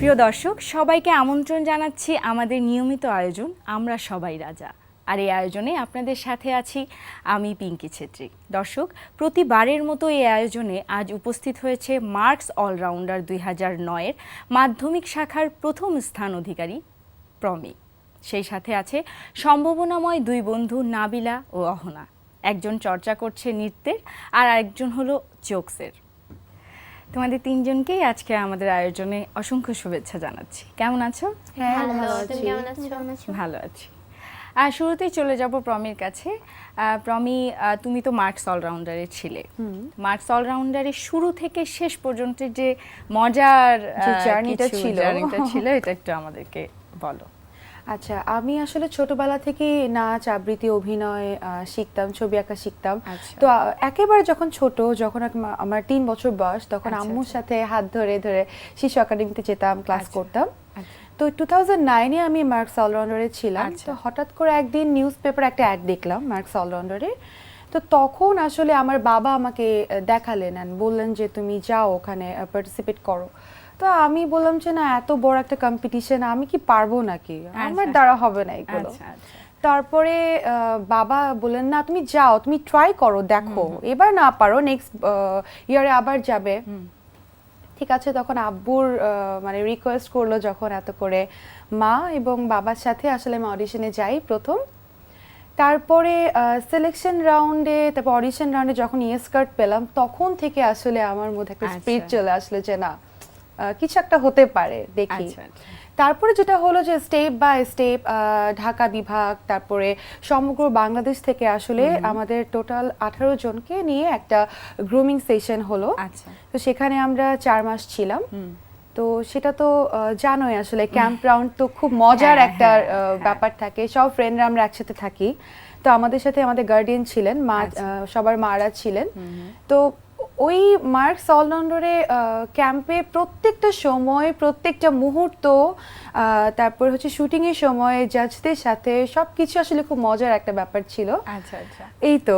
প্রিয় দর্শক, সবাইকে আমন্ত্রণ জানাচ্ছি আমাদের নিয়মিত আয়োজন আমরা সবাই রাজা। আর এই আয়োজনে আপনাদের সাথে আছি আমি পিঙ্কি ছেত্রী। দর্শক, প্রতিবারের মতো এই আয়োজনে আজ উপস্থিত হয়েছে মার্কস অলরাউন্ডার 2009-এর মাধ্যমিক শাখার প্রথম স্থান অধিকারী প্রমি। সেই সাথে আছে সম্ভাবনাময় দুই বন্ধু নাবিলা ও অহনা। একজন চর্চা করছে নৃত্যের আর আরেকজন হলো জোকসের। তোমাদের তিনজনকেই আজকে আমাদের আয়োজনে অসংখ্য শুভেচ্ছা জানাচ্ছি। কেমন আছো? ভালো আছি। আর শুরুতেই চলে যাব প্রমির কাছে। প্রমি, তুমি তো মার্কস অলরাউন্ডারে ছিলে। মার্কস অলরাউন্ডারের শুরু থেকে শেষ পর্যন্ত যে মজার জার্নিটা ছিল এটা একটু আমাদেরকে বলো। আচ্ছা, আমি আসলে ছোটবেলা থেকে নাচ, আবৃত্তি, অভিনয় শিখতাম, ছবি আঁকা শিখতাম। তো একেবারে যখন আমার 3 বছর বয়স, তখন আম্মুর সাথে হাত ধরে ধরে শিশু একাডেমিতে যেতাম, ক্লাস করতাম। তো 2009-এ আমি মার্কস অলরাউন্ডারে ছিলাম। তো হঠাৎ করে একদিন নিউজ পেপারে একটা অ্যাড দেখলাম মার্কস অলরাউন্ডারে। তো তখন আসলে আমার বাবা আমাকে দেখালেন আর বললেন যে তুমি যাও ওখানে পার্টিসিপেট করো। তো আমি বললাম যে না, এত বড় একটা কম্পিটিশন আমি কি পারবো নাকি, আমার দ্বারা হবে না এগুলো। তারপরে বাবা বললেন না, তুমি যাও, তুমি ট্রাই করো, দেখো এবার না পারো নেক্সট ইয়ারে আবার যাবে। ঠিক আছে, তখন আব্বুর মানে রিকোয়েস্ট করলো যখন, এত করে মা এবং বাবার সাথে আসলে আমি অডিশনে যাই প্রথম। তারপরে সিলেকশন রাউন্ডে, তারপর অডিশন রাউন্ডে যখন স্কার্ট পেলাম, তখন থেকে আসলে আমার মধ্যে একটা স্পিরিট চলে আসলো যে না, কিছু একটা হতে পারে দেখি। তারপরে যেটা হলো যে স্টেপ বাই স্টেপ ঢাকা বিভাগ, তারপরে সমগ্র বাংলাদেশ থেকে আসলে আমাদের টোটাল 18 জনকে নিয়ে একটা গ্রুমিং সেশন হলো। তো সেখানে আমরা 4 মাস ছিলাম। তো সেটা তো জানোই আসলে ক্যাম্প রাউন্ড তো খুব মজার একটা ব্যাপার থাকে, সব ফ্রেন্ডরা আমরা একসাথে থাকি। তো আমাদের সাথে আমাদের গার্ডিয়ান ছিলেন, মা, সবার মারা ছিলেন। তো ওই মার্কস অলরাউন্ডারে ক্যাম্পে প্রত্যেকটা সময়, প্রত্যেকটা মুহূর্ত, তারপর হচ্ছে শুটিং এর সময় জাজদের সাথে সবকিছু আসলে খুব মজার একটা ব্যাপার ছিল। আচ্ছা আচ্ছা, এই তো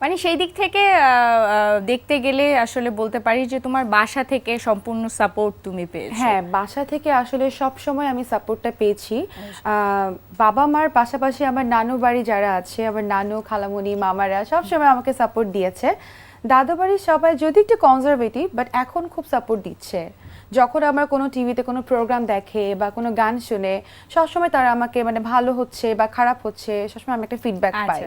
মানে সেই দিক থেকে দেখতে গেলে আসলে বলতে পারি যে তোমার বাসা থেকে সম্পূর্ণ সাপোর্ট তুমি পেয়েছো। হ্যাঁ, বাসা থেকে আসলে সব সময় আমি সাপোর্টটা পেয়েছি। বাবা মার পাশাপাশি আমার নানু বাড়ি যারা আছে, আমার নানু, খালামণি, মামারা সব সময় আমাকে সাপোর্ট দিয়েছে। দাদা বাড়ির সবাই যদি একটু কনজারভেটিভ, বাট এখন খুব সাপোর্ট দিচ্ছে। যখন আমরা কোনো টিভিতে কোনো প্রোগ্রাম দেখে বা কোনো গান শুনে, সবসময় তারা আমাকে মানে ভালো হচ্ছে বা খারাপ হচ্ছে সবসময় আমি একটা ফিডব্যাক পাই।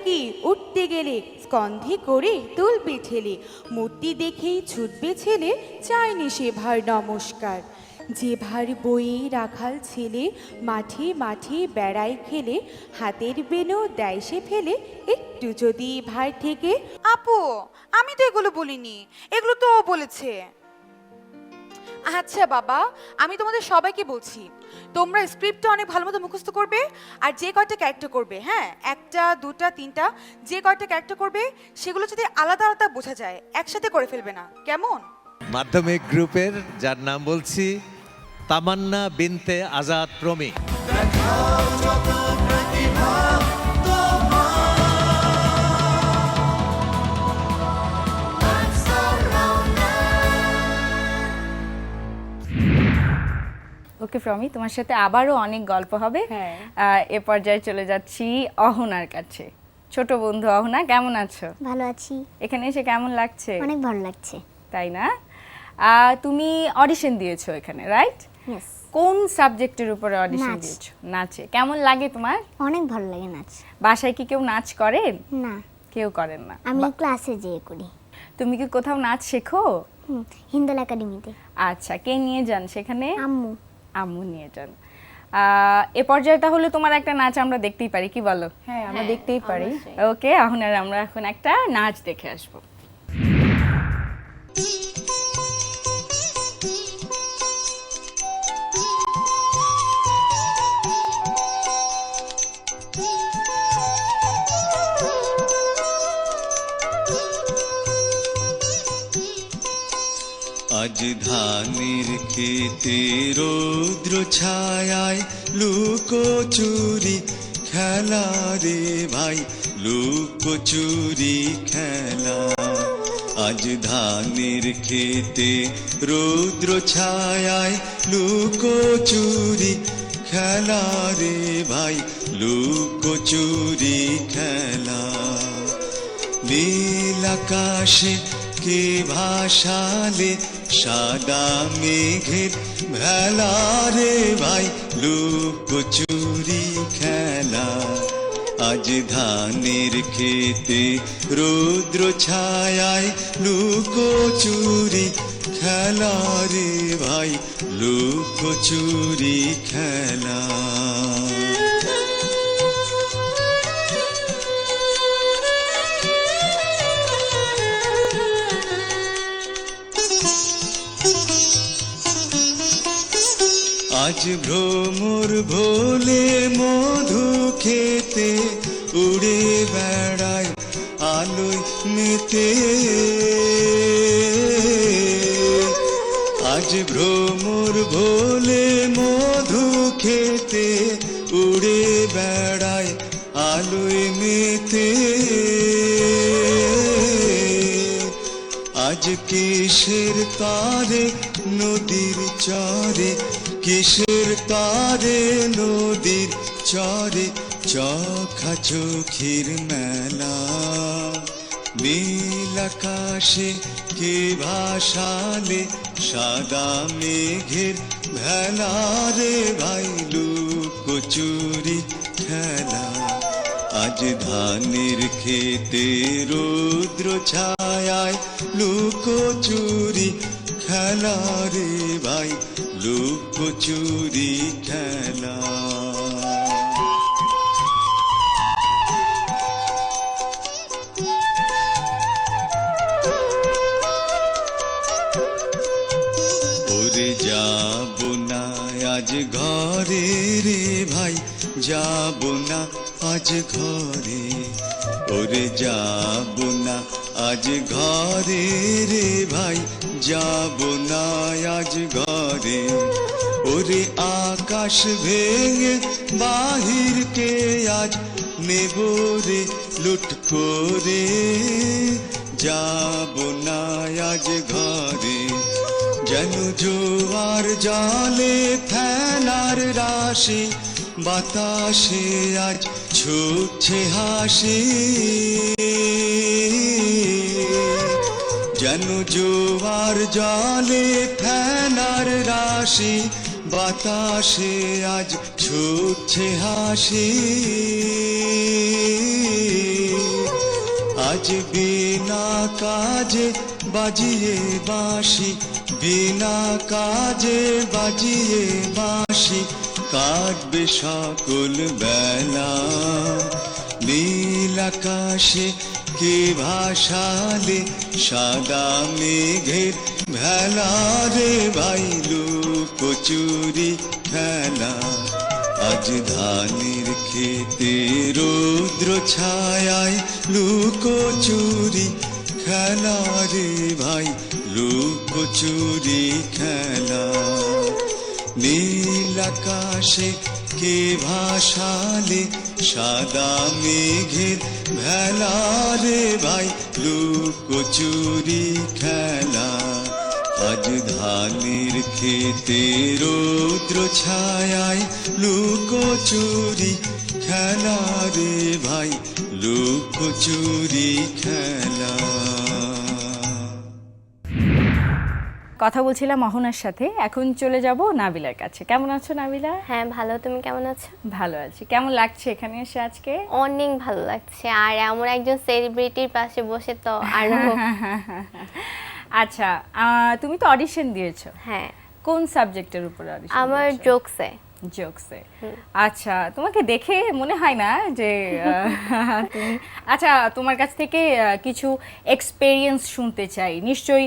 কি উঠতে গেলে স্কন্ধে করে তুলবে ঠেলে, মূর্তি দেখেই ছুটবে ছেলে, চায়নি সে ভার নমস্কার। যে ভার বয়ে রাখাল ছেলে, মাঠে মাঠে বেড়ায় খেলে, হাতের বেনো দেয় সে ফেলে, একটু যদি ভার থেকে। আপু, আমি তো এগুলো বলিনি, এগুলো তো ও বলেছে। আচ্ছা বাবা, আমি তোমাদের সবাইকে বলছি, তোমরা স্ক্রিপ্টটা অনেক ভালো মতো মুখস্থ করবে, আর যে কয়টা ক্যারেক্টার করবে, হ্যাঁ, 1টা 2টা 3টা, যে কয়টা ক্যারেক্টার করবে সেগুলো যদি আলাদা আলাদা বোঝা যায়, একসাথে করে ফেলবে না, কেমন? মাধ্যমিক গ্রুপের যার নাম বলছি তামান্না বিনতে আজাদ প্রমি। ওকে প্রমি, তোমার সাথে আবারও অনেক গল্প হবে। এ পর্যায়ে চলে যাচ্ছি অহনার কাছে। ছোট বন্ধু অহনা, কেমন আছো? ভালো আছি। এখানে এসে কেমন লাগছে? অনেক ভালো লাগছে। তাই না? তুমি অডিশন দিয়েছো এখানে, রাইট? ইয়েস। কোন সাবজেক্টের উপরে অডিশন দিয়েছো? নাচে। কেমন লাগে তোমার? অনেক ভালো লাগে নাচ। বাসায় কি কেউ নাচ করেন? না, কেউ করেন না। আমি ক্লাসে যেয়ে করি। তুমি কি কোথাও নাচ শেখো? হিন্দল একাডেমিতে। আচ্ছা, কে নিয়ে যান সেখানে? আম্মু। আম্মু নিয়ে যান। এ পর্যায়ে তাহলে তোমার একটা নাচ আমরা দেখতেই পারি, কি বলো? হ্যাঁ, আমরা দেখতেই পারি। ওকে, আমরা এখন একটা নাচ দেখে আসবো। আজ ধানের খেতে রৌদ্র ছায়ায় লুকোচুরি খেলা রে ভাই, লুকোচুরি খেলা। আজ ধানের খেতে রৌদ্র ছায়ায় লুকোচুরি খেলা রে ভাই, লুকোচুরি খেলা। নীল আকাশে কে ভাসালে সাদা মেঘের ভেলা রে ভাই, লুকোচুরি খেলা। আজ ধানের খেতে রৌদ্র ছায়ায় লুকোচুরি খেলা রে ভাই, লুকোচুরি খেলা। আজ ভ্রমর ভোলে মধু খেতে উড়ে বেড়ায় আলোয় মেতে। আজ ভ্রমর ভোলে মধু খেতে উড়ে বেড়ায় আলোয় মেতে। আজ কিসের তারে নদীর চরে, কিসের তারে নদীর চরে চোখা চোখের মেলা। নীল আকাশে কে ভাসালে সাদা মেঘের ভেলা রে ভাই, লুকোচুরি খেলা। আজ ধানের খেতে রৌদ্র ছায়ায় লুকোচুরি খেলা রে ভাই, লুকোচুরি খেলা। ওরে যাব না আজ ঘরে রে ভাই, যাব না আজ ঘরে। ওরে যাব না আজ ঘরে রে ভাই, যাব না আজ ঘরে। ওরে আকাশ ভেঙে বাহিরকে আজ নেব রে লুট করে, যাব না আজ ঘরে। যেন জোয়ার জলে ফেনার রাশি, বাতাসে আজ ছুটছে হাসি। যেন জোয়ার জলে ফেনার রাশি, বাতাসে আজ ছুটছে হাসি। আজ বিনা কাজে বাজিয়ে বাঁশি, বিনা কাজে বাজিয়ে বাঁশি কাটবে সকল বেলা। নীল আকাশে কে ভাসালে সাদা মেঘের ভেলা রে ভাই, লুকোচুরি খেলা। আজ ধানের খেতে রৌদ্র ছায়ায় লুকোচুরি খেলা রে ভাই, লুকোচুরি খেলা। নীল আকাশে কে ভাসালে সাদা মেঘের ভেলা রে ভাই, লুকোচুরি খেলা। আজ ধানের খেতে রৌদ্র ছায়ায় লুকোচুরি খেলা রে ভাই, লুকোচুরি খেলা। কথা বলছিলাম অহনার সাথে, এখন চলে যাব নাবিলার কাছে। কেমন আছো নাবিলা? হ্যাঁ ভালো, তুমি কেমন আছো? ভালো আছি। কেমন লাগছে এখানে এসে আজকে? অনেক ভালো লাগছে, আর এমন একজন সেলিব্রিটির পাশে বসে তো আরো। আচ্ছা, তুমি তো অডিশন দিয়েছো। হ্যাঁ। কোন সাবজেক্টের উপর অডিশন? আমার জোকসে। জোকসে। আচ্ছা, তোমাকে দেখে মনে হয় না যে তুমি, আচ্ছা তোমার কাছ থেকে কিছু এক্সপেরিয়েন্স শুনতে চাই। নিশ্চয়ই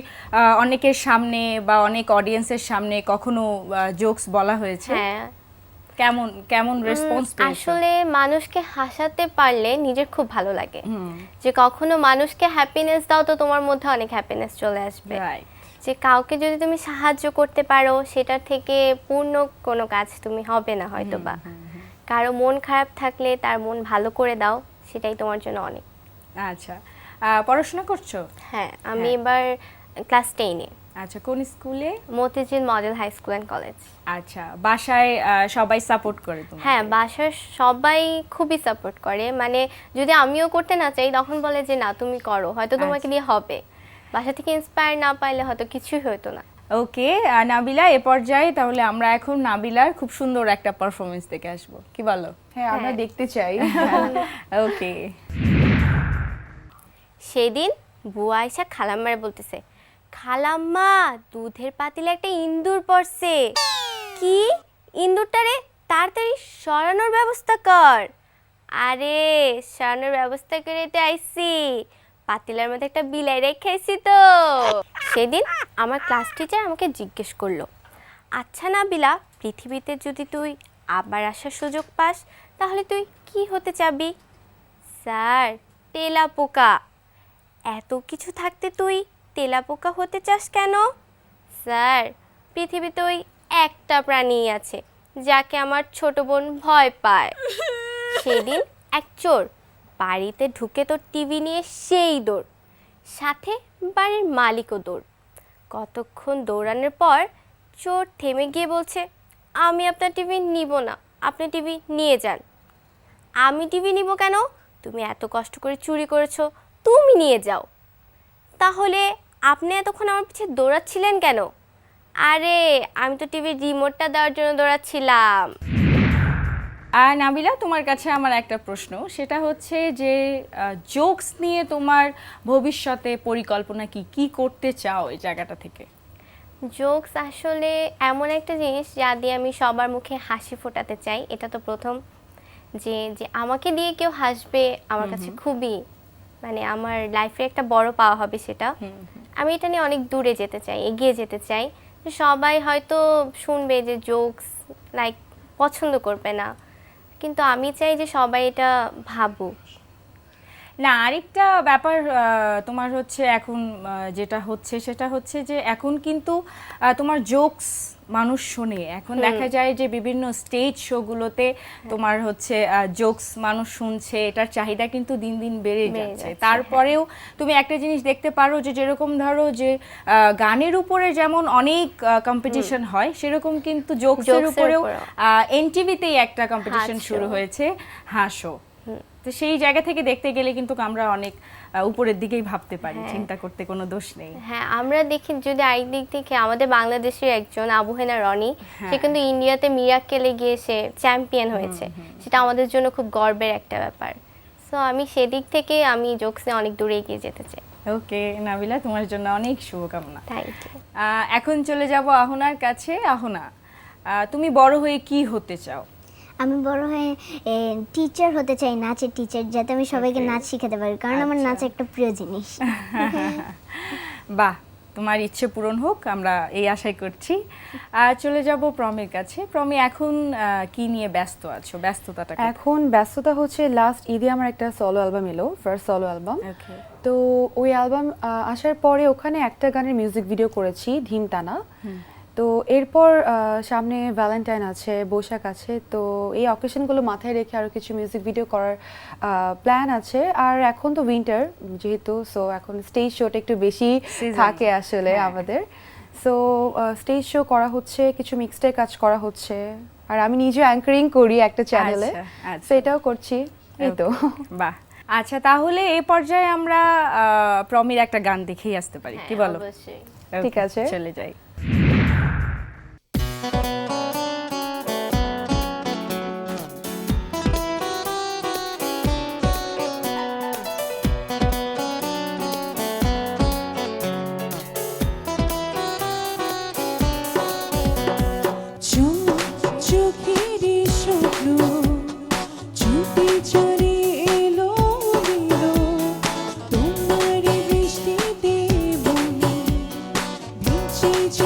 অনেকের সামনে বা অনেক অডিয়েন্সের সামনে কখনো জোকস বলা হয়েছে? হ্যাঁ। কেমন কেমন রেসপন্স পেয়েছো? আসলে মানুষকে হাসাতে পারলে নিজের খুব ভালো লাগে। যে কখনো মানুষকে হ্যাপিনেস দাও তো তোমার মধ্যে অনেক হ্যাপিনেস চলে আসবে। রাইট। যে কাউকে যদি তুমি সাহায্য করতে পারো সেটার থেকে পূর্ণ কোনো কাজ তুমি হবে না হয়তো বা। কারো মন খারাপ থাকলে তার মন ভালো করে দাও, সেটাই তোমার জন্য অনেক। আচ্ছা, পড়াশোনা করছো? হ্যাঁ, আমি এবার ক্লাস 10-এ। আচ্ছা, কোন স্কুলে? Motijheel model high school and college. আচ্ছা, বাসায় সবাই সাপোর্ট করে তোমাকে? হ্যাঁ, বাসার সবাই খুবই সাপোর্ট করে, মানে যদি আমিও করতে না চাই তখন বলে যে না তুমি করো, হয়তো তোমাকে দিয়ে হবে। বাসা থেকে ইন্সপায়ার না পাইলে হয়তো কিছুই হতো না। ওকে নাবিলা, এ পর্যায়ে তাহলে আমরা এখন নাবিলার খুব সুন্দর একটা পারফরমেন্স দেখে আসবো, কি বলো? হ্যাঁ, আমরা দেখতে চাই। ওকে। সেদিন বুয়া আয়সা খালাম্মারে বলতেছে, খালাম্মা দুধের পাতিলে একটা ইন্দুর পড়ছে। কি ইন্দুরটারে তাড়াতাড়ি সরানোর ব্যবস্থা কর। আরে সরানোর ব্যবস্থা করে তো আইছি, পাতিলার মধ্যে একটা বিলাই রেখেছি তো। সেদিন আমার ক্লাস টিচার আমাকে জিজ্ঞেস করলো, আচ্ছা নাবিলা, পৃথিবীতে যদি তুই আবার আসার সুযোগ পাস তাহলে তুই কি হতে চাবি? স্যার, তেলাপোকা। এত কিছু থাকতে তুই তেলাপোকা হতে চাস কেন? স্যার, পৃথিবীতে ওই একটা প্রাণী আছে যাকে আমার ছোট বোন ভয় পায়। সেদিন এক চোর বাড়িতে ঢুকে তোর টিভি নিয়ে সেই দৌড়, সাথে বাড়ির মালিকও দৌড়। কতক্ষণ দৌড়ানোর পর চোর থেমে গিয়ে বলছে, আমি আপনার টিভি নিব না, আপনি টিভি নিয়ে যান। আমি টিভি নিব কেন? তুমি এত কষ্ট করে চুরি করেছো, তুমি নিয়ে যাও। তাহলে আপনি এতক্ষণ আমার পিছে দৌড়াচ্ছিলেন কেন? আরে আমি তো টিভির রিমোটটা দেওয়ার জন্য দৌড়াচ্ছিলাম। নাবিলা, তোমার কাছে আমার একটা প্রশ্ন, সেটা হচ্ছে যে জোকস নিয়ে তোমার ভবিষ্যতে পরিকল্পনা কি, কি করতে চাও এই জায়গাটা থেকে? জোকস আসলে এমন একটা জিনিস যা দিয়ে আমি সবার মুখে হাসি ফোটাতে চাই। এটা তো প্রথম যে যে আমাকে দিয়ে কেউ হাসবে, আমার কাছে খুবই মানে আমার লাইফে একটা বড় পাওয়া হবে সেটা। আমি এটা নিয়ে অনেক দূরে যেতে চাই, এগিয়ে যেতে চাই। সবাই হয়তো শুনবে যে জোকস লাইক পছন্দ করবে না, কিন্তু আমি চাই যে সবাই এটা ভাবুক। না, আরেকটা ব্যাপার তোমার হচ্ছে এখন যেটা হচ্ছে সেটা হচ্ছে যে এখন কিন্তু তোমার জোকস মানুষ শোনে। এখন দেখা যায় যে বিভিন্ন স্টেজ শোগুলোতে তোমার হচ্ছে জোকস মানুষ শুনছে, এটার চাহিদা কিন্তু দিন দিন বেড়ে যাচ্ছে। তারপরেও তুমি একটা জিনিস দেখতে পারো যে যেরকম ধরো যে গানের উপরে যেমন অনেক কম্পিটিশন হয়, সেরকম কিন্তু জোকসের উপরেও এনটিভিতেই একটা কম্পিটিশন শুরু হয়েছে, হাসো। তো সেই জায়গা থেকে দেখতে গেলে কিন্তু আমরা অনেক উপরের দিকেই ভাবতে পারি, চিন্তা করতে কোনো দোষ নেই। হ্যাঁ, আমরা দেখি যদি আরেকদিক থেকে আমাদের বাংলাদেশের একজন আবুহেনা রনি, সে কিন্তু ইন্ডিয়াতে মিরাক্কেলে গিয়ে সে চ্যাম্পিয়ন হয়েছে, সেটা আমাদের জন্য খুব গর্বের একটা ব্যাপার। সো আমি সেদিক থেকে আমি জোকসে অনেক দূরে এগিয়ে যেতে চাই। ওকে নাবিলা, তোমার জন্য অনেক শুভকামনা। Thank you. এখন চলে যাব আহনার কাছে। আহনা, তুমি বড় হয়ে কি হতে চাও? আমি বড় হয়ে টিচার হতে চাই, নাচের টিচার, যাতে আমি সবাইকে নাচ শিখাতে পারি, কারণ আমার নাচ একটা প্রিয় জিনিস। বাহ, তোমার ইচ্ছে পূরণ হোক, আমরা এই আশাই করছি। চলে যাব প্রমির কাছে। প্রমি, এখন কি নিয়ে ব্যস্ত আছো? ব্যস্ততাটা এখন ব্যস্ততা হচ্ছে লাস্ট ঈদে আমার একটা সোলো অ্যালবাম এলো, ফার্স্ট সোলো অ্যালবাম। তো ওই অ্যালবাম আসার পরে ওখানে একটা গানের মিউজিক ভিডিও করেছি, ধিমটানা। তো এরপর সামনে ভ্যালেন্টাইন আছে, বৈশাখ আছে, তো এই অকেশনগুলো মাথায় রেখে আরও কিছু মিউজিক ভিডিও করার প্ল্যান আছে। আর এখন তো উইন্টার যেহেতু, সো এখন স্টেজ শোটা একটু বেশি থাকে আসলে আমাদের। সো স্টেজ শো করা হচ্ছে, কিছু মিক্সডে কাজ করা হচ্ছে, আর আমি নিজে অ্যাঙ্কারিং করি একটা চ্যানেলে, সো এটাও করছি, এই তো। বাহ, আচ্ছা, তাহলে এই পর্যায়ে আমরা প্রমির একটা গান দেখেই আসতে পারি, কি বলো? অবশ্যই। ঠিক আছে, চলে যাই। চোখেরই স্বপ্ন চুপি চুরি এলো দিলো, তোমার বৃষ্টিতে বনে ভিজে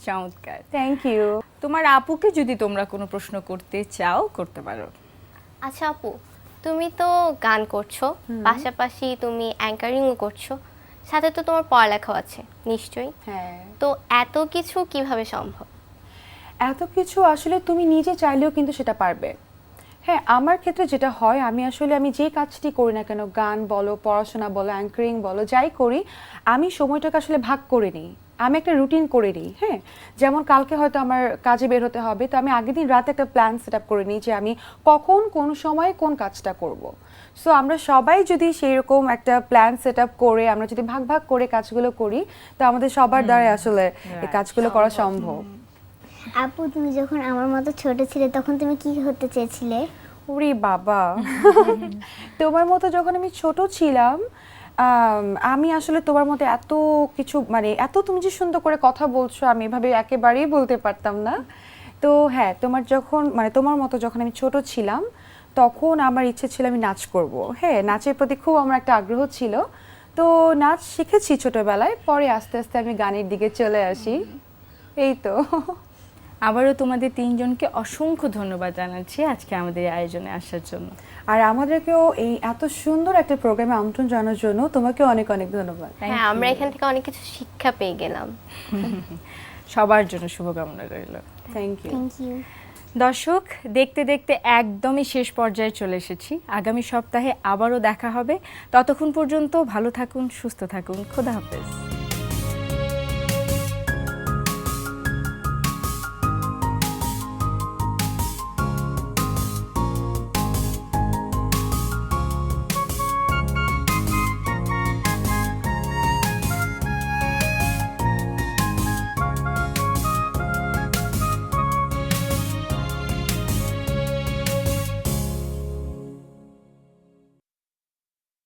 চমৎকার। Thank you. তোমার আপুকে যদি তোমরা কোনো প্রশ্ন করতে চাও করতে পারো। আচ্ছা আপু, তুমি তো গান করছো, পাশাপাশি তুমি অ্যাঙ্কারিংও করছো, সাথে তো তোমার পড়ালেখাও আছে নিশ্চয়ই। হ্যাঁ, তো এত কিছু কিভাবে সম্ভব? এত কিছু আসলে তুমি নিজে চাইলেও কিন্তু সেটা পারবে। হ্যাঁ, আমার ক্ষেত্রে যেটা হয়, আমি যে কাজটি করি না কেন, গান বলো, পড়াশোনা বলো, অ্যাঙ্কারিং বলো, যাই করি, আমি সময়টাকে আসলে ভাগ করে নিই। আমি একটা রুটিন করে নিই। হ্যাঁ, যেমন কালকে হয়তো আমার কাজে বের হতে হবে, তো আমি আগের দিন রাতে একটা প্ল্যান সেট আপ করে নিই যে আমি কখন কোন সময়ে কোন কাজটা করব। সো আমরা সবাই যদি সেই রকম একটা প্ল্যান সেট আপ করে আমরা যদি ভাগ ভাগ করে কাজগুলো করি, তো আমাদের সবার দ্বারা আসলে এই কাজগুলো করা সম্ভব। আপু, তুমি যখন আমার মতো ছোট ছিলে তখন তুমি কি হতে চেয়েছিলে? ওরে বাবা, তোমার মতো যখন আমি ছোট ছিলাম, আমি আসলে তোমার মতো এত কিছু, মানে এত তুমি যে সুন্দর করে কথা বলছো, আমি এভাবে একেবারেই বলতে পারতাম না। তো হ্যাঁ, তোমার মতো যখন আমি ছোট ছিলাম তখন আমার ইচ্ছে ছিল আমি নাচ করব। হ্যাঁ, নাচের প্রতি খুব আমার একটা আগ্রহ ছিল। তো নাচ শিখেছি ছোটবেলায়, পরে আস্তে আস্তে আমি গানের দিকে চলে আসি। এই তো। আবারও তোমাদের তিনজনকে অসংখ্য ধন্যবাদ জানাচ্ছি আজকে আমাদের এই আয়োজনে আসার জন্য। আর আমাদেরকেও এই এত সুন্দর একটা প্রোগ্রামে আমন্ত্রণ জানানোর জন্য তোমাকে অনেক অনেক ধন্যবাদ। হ্যাঁ, আমরা এখান থেকে অনেক কিছু শিক্ষা পেয়ে গেলাম। সবার জন্য শুভকামনা রইল। Thank you. Thank you. দর্শক, দেখতে দেখতে একদমই শেষ পর্যায়ে চলে এসেছি। আগামী সপ্তাহে আবারও দেখা হবে। ততক্ষণ পর্যন্ত ভালো থাকুন, সুস্থ থাকুন। খোদা হাফেজ।